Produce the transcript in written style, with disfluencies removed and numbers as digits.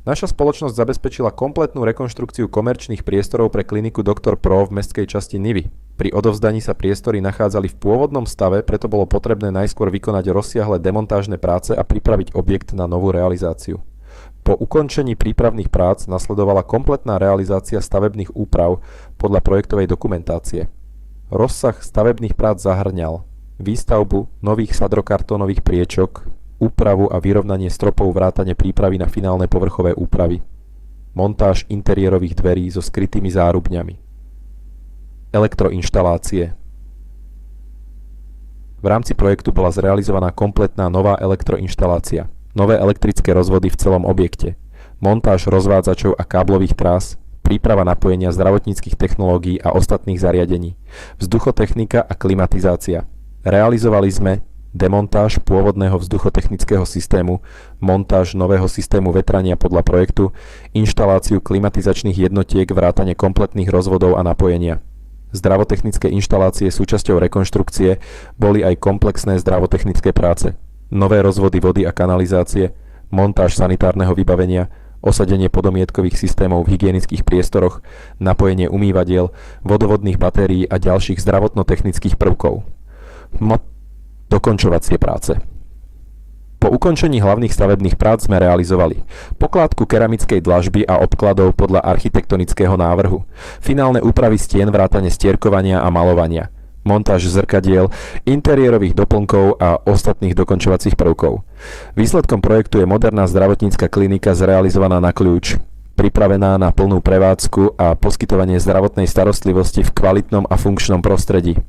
Naša spoločnosť zabezpečila kompletnú rekonštrukciu komerčných priestorov pre kliniku Dr. Pro v mestskej časti Nivy. Pri odovzdaní sa priestory nachádzali v pôvodnom stave, preto bolo potrebné najskôr vykonať rozsiahle demontážne práce a pripraviť objekt na novú realizáciu. Po ukončení prípravných prác nasledovala kompletná realizácia stavebných úprav podľa projektovej dokumentácie. Rozsah stavebných prác zahŕňal výstavbu nových sadrokartónových priečok, úpravu a vyrovnanie stropov vrátane prípravy na finálne povrchové úpravy, montáž interiérových dverí so skrytými zárubňami, elektroinštalácie. V rámci projektu bola zrealizovaná kompletná nová elektroinštalácia, nové elektrické rozvody v celom objekte, montáž rozvádzačov a káblových trás, príprava napojenia zdravotníckych technológií a ostatných zariadení, vzduchotechnika a klimatizácia. Realizovali sme demontáž pôvodného vzduchotechnického systému, montáž nového systému vetrania podľa projektu, inštaláciu klimatizačných jednotiek vrátane kompletných rozvodov a napojenia. Zdravotechnické inštalácie súčasťou rekonštrukcie boli aj komplexné zdravotechnické práce, nové rozvody vody a kanalizácie, montáž sanitárneho vybavenia, osadenie podomietkových systémov v hygienických priestoroch, napojenie umývadiel, vodovodných batérií a ďalších zdravotnotechnických prvkov. Dokončovacie práce. Po ukončení hlavných stavebných prác sme realizovali pokládku keramickej dlažby a obkladov podľa architektonického návrhu, finálne úpravy stien vrátane stierkovania a malovania, montáž zrkadiel, interiérových doplnkov a ostatných dokončovacích prvkov. Výsledkom projektu je moderná zdravotnícka klinika zrealizovaná na kľúč, pripravená na plnú prevádzku a poskytovanie zdravotnej starostlivosti v kvalitnom a funkčnom prostredí.